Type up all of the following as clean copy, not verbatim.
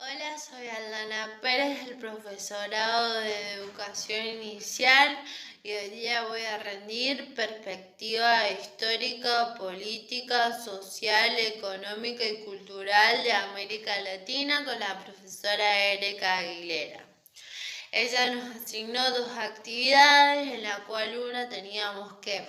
Hola, soy Aldana Pérez, el profesorado de Educación Inicial, y hoy día voy a rendir perspectiva histórica, política, social, económica y cultural de América Latina con la profesora Erika Aguilera. Ella nos asignó dos actividades, en la cual una teníamos que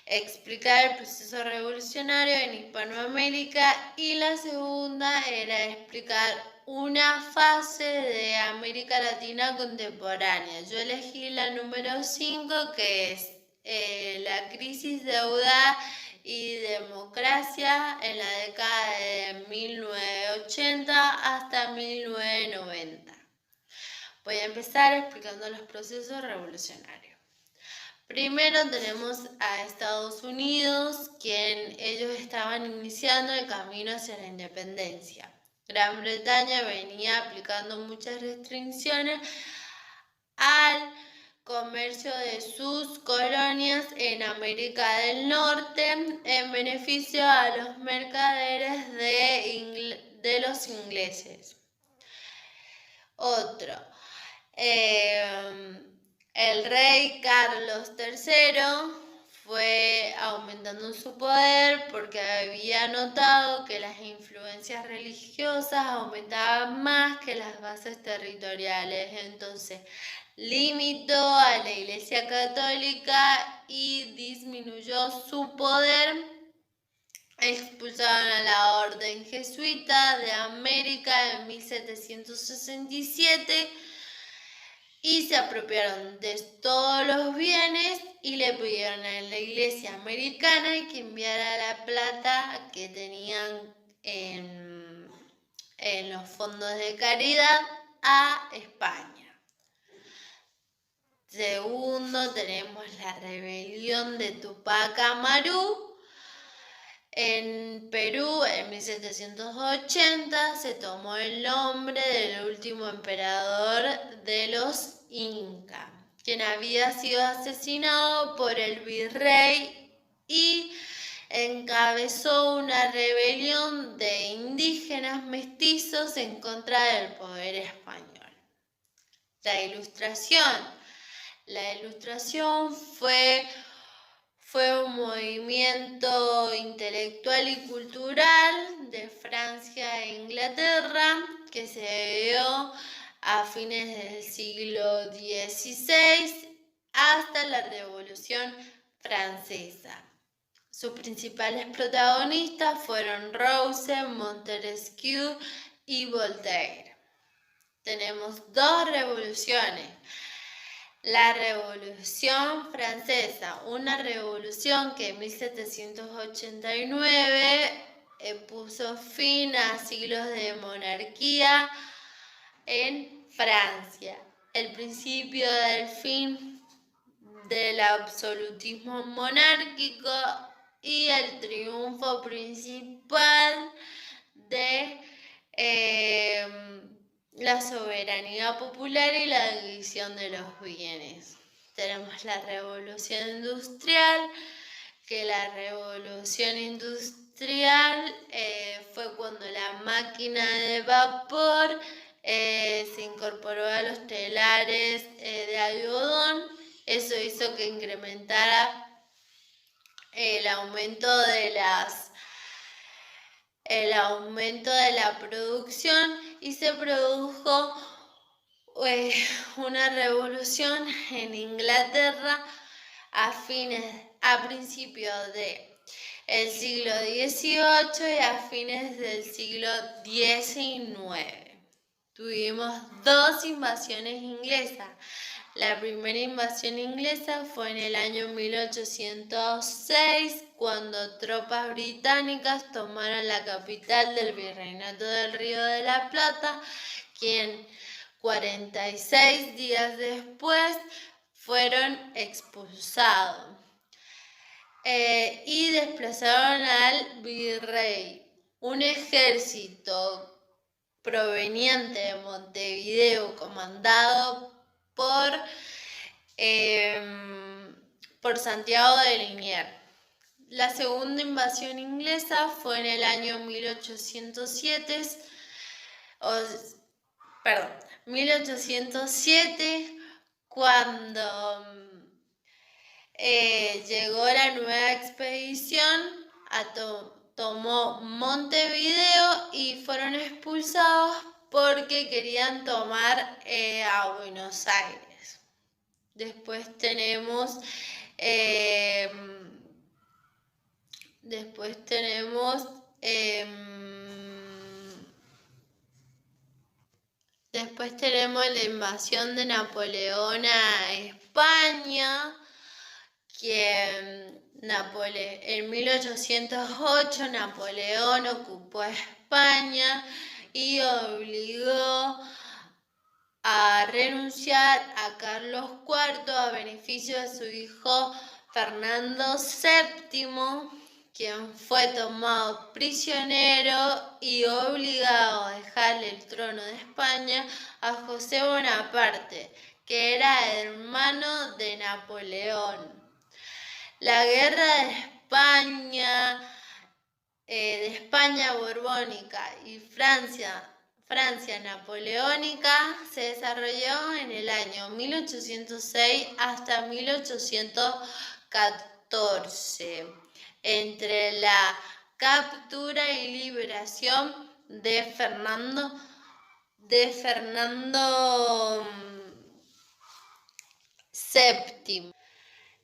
explicar el proceso revolucionario en Hispanoamérica y la segunda era explicar una fase de América Latina contemporánea. Yo elegí la número 5, que es la crisis, deuda y democracia en la década de 1980 hasta 1990. Voy a empezar explicando los procesos revolucionarios. Primero tenemos a Estados Unidos, quien ellos estaban iniciando el camino hacia la independencia. Gran Bretaña venía aplicando muchas restricciones al comercio de sus colonias en América del Norte en beneficio a los mercaderes de los ingleses. Otro. El rey Carlos III fue aumentando su poder porque había notado que las influencias religiosas aumentaban más que las bases territoriales. Entonces limitó a la Iglesia Católica y disminuyó su poder. Expulsaron a la Orden Jesuita de América en 1767 y se apropiaron de todos los bienes y le pidieron a la Iglesia americana que enviara la plata que tenían en los fondos de caridad a España. Segundo, tenemos la rebelión de Tupac Amaru. En Perú, en 1780, se tomó el nombre del último emperador de los Incas, quien había sido asesinado por el virrey y encabezó una rebelión de indígenas mestizos en contra del poder español. La Ilustración fue un movimiento intelectual y cultural de Francia e Inglaterra que se dio a fines del siglo XVI hasta la Revolución Francesa. Sus principales protagonistas fueron Rousseau, Montesquieu y Voltaire. Tenemos dos revoluciones. La Revolución Francesa, una revolución que en 1789 puso fin a siglos de monarquía en Francia. El principio del fin del absolutismo monárquico y el triunfo principal de la soberanía popular y la división de los bienes. Tenemos la revolución industrial, que la revolución industrial fue cuando la máquina de vapor se incorporó a los telares de algodón. Eso hizo que incrementara el aumento de la producción y se produjo una revolución en Inglaterra a principios del siglo XVIII y a fines del siglo XIX. Tuvimos dos invasiones inglesas. La primera invasión inglesa fue en el año 1806, cuando tropas británicas tomaron la capital del Virreinato del Río de la Plata, quien 46 días después fueron expulsados y desplazaron al virrey. Un ejército proveniente de Montevideo, comandado por Santiago de Liniers. La segunda invasión inglesa fue en el año 1807, perdón, 1807, cuando llegó la nueva expedición, tomó Montevideo y fueron expulsados porque querían tomar a Buenos Aires. Después tenemos la invasión de Napoleón a España, que en 1808 Napoleón ocupó España y obligó a renunciar a Carlos IV a beneficio de su hijo Fernando VII, quien fue tomado prisionero y obligado a dejarle el trono de España a José Bonaparte, que era hermano de Napoleón. La guerra de España borbónica y Francia napoleónica se desarrolló en el año 1806 hasta 1814, entre la captura y liberación de Fernando VII.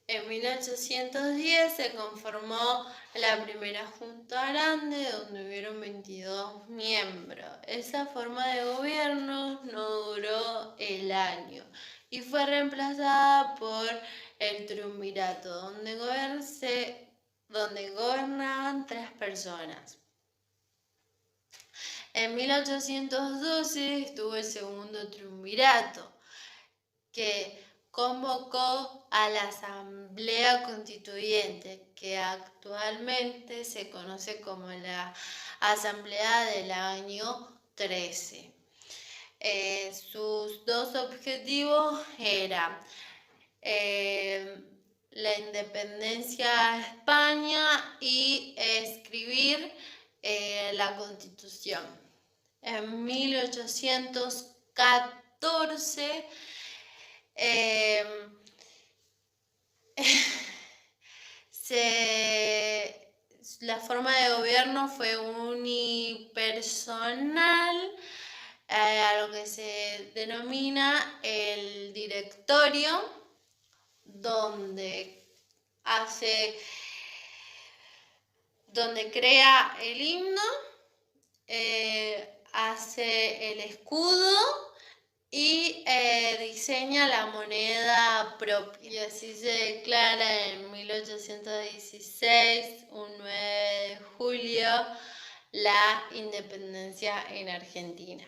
En 1810 se conformó la primera Junta Grande, donde hubieron 22 miembros. Esa forma de gobierno no duró el año y fue reemplazada por el triunvirato, donde gobernaban 3 personas. En 1812 estuvo el segundo triunvirato, que convocó a la Asamblea Constituyente, que actualmente se conoce como la Asamblea del año 13. Sus 2 objetivos eran la independencia de España y escribir la Constitución. En 1814 la forma de gobierno fue unipersonal, a lo que se denomina el directorio, donde crea el himno, hace el escudo y diseña la moneda propia. Y así se declara en 1816, un 9 de julio, la independencia en Argentina.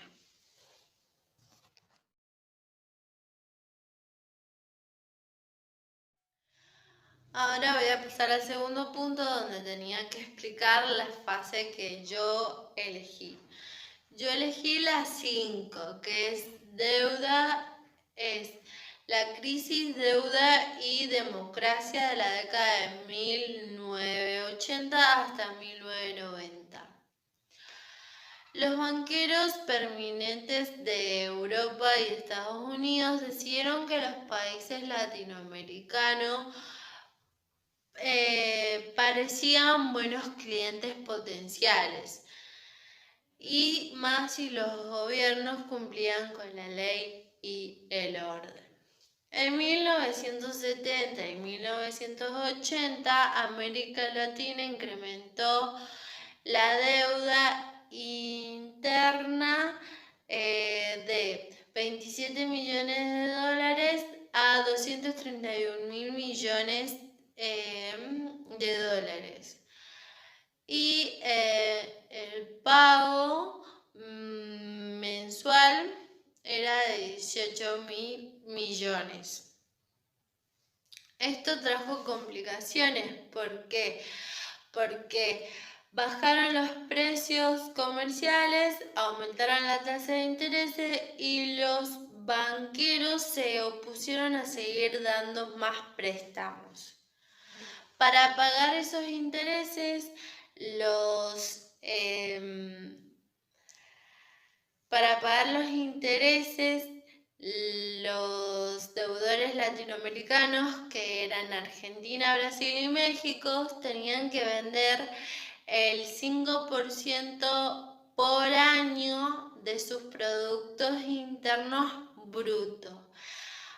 Ahora voy a pasar al segundo punto, donde tenía que explicar la fase que yo elegí. Yo elegí la 5, que es la crisis, deuda y democracia de la década de 1980 hasta 1990. Los banqueros permanentes de Europa y Estados Unidos decidieron que los países latinoamericanos parecían buenos clientes potenciales, y más si los gobiernos cumplían con la ley y el orden. En 1970 y 1980, América Latina incrementó la deuda interna de 27 millones de dólares a 231 mil millones de dólares. Y el pago mensual era de 18 mil millones. Esto trajo complicaciones. ¿Por qué? Porque bajaron los precios comerciales, aumentaron la tasa de interés y los banqueros se opusieron a seguir dando más préstamos. Para pagar esos intereses, Para pagar los intereses, los deudores latinoamericanos, que eran Argentina, Brasil y México, tenían que vender el 5% por año de sus productos internos brutos.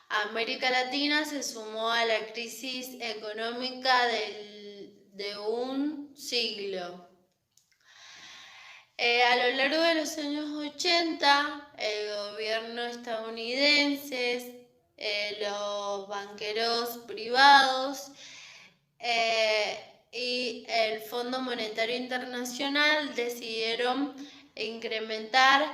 América Latina se sumó a la crisis económica de un siglo. A lo largo de los años 80, el gobierno estadounidense, los banqueros privados y el Fondo Monetario Internacional decidieron incrementar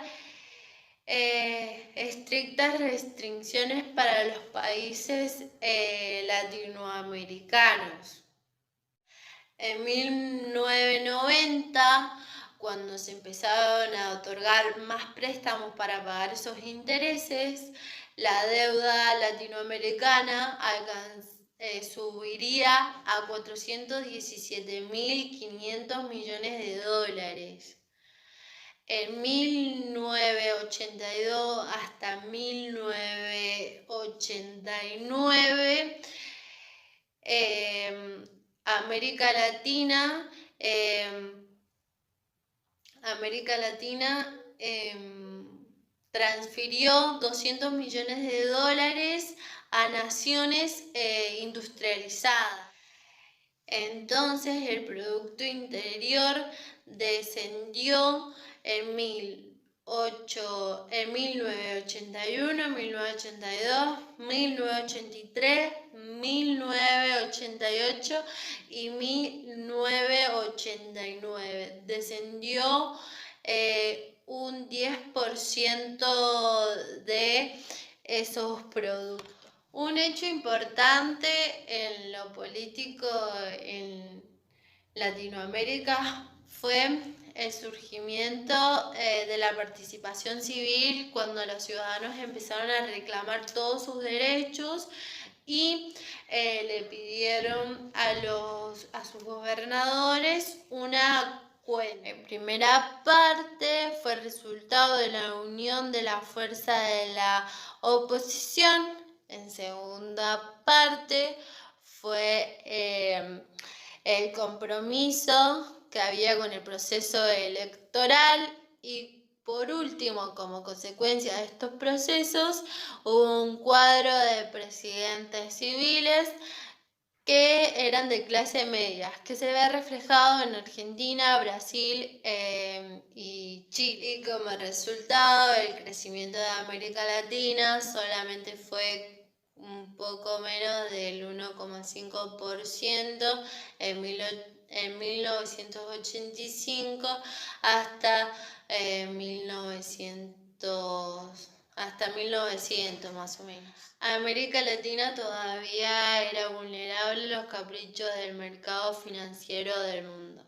estrictas restricciones para los países latinoamericanos. En 1990, cuando se empezaron a otorgar más préstamos para pagar esos intereses, la deuda latinoamericana subiría a 417.500 millones de dólares. En 1982 hasta 1989, América Latina transfirió 200 millones de dólares a naciones industrializadas. Entonces el Producto Interior descendió en 1981, 1982, 1983, 1988 y 1989. Descendió un 10% de esos productos. Un hecho importante en lo político en Latinoamérica fue el surgimiento de la participación civil, cuando los ciudadanos empezaron a reclamar todos sus derechos y le pidieron a sus gobernadores una cuenta. En primera parte fue el resultado de la unión de la fuerza de la oposición. En segunda parte fue el compromiso que había con el proceso electoral, y por último, como consecuencia de estos procesos, hubo un cuadro de presidentes civiles que eran de clase media, que se ve reflejado en Argentina, Brasil y Chile. Y como resultado, el crecimiento de América Latina solamente fue un poco menos del 1,5% en 1985 hasta 1900 más o menos. América Latina todavía era vulnerable a los caprichos del mercado financiero del mundo.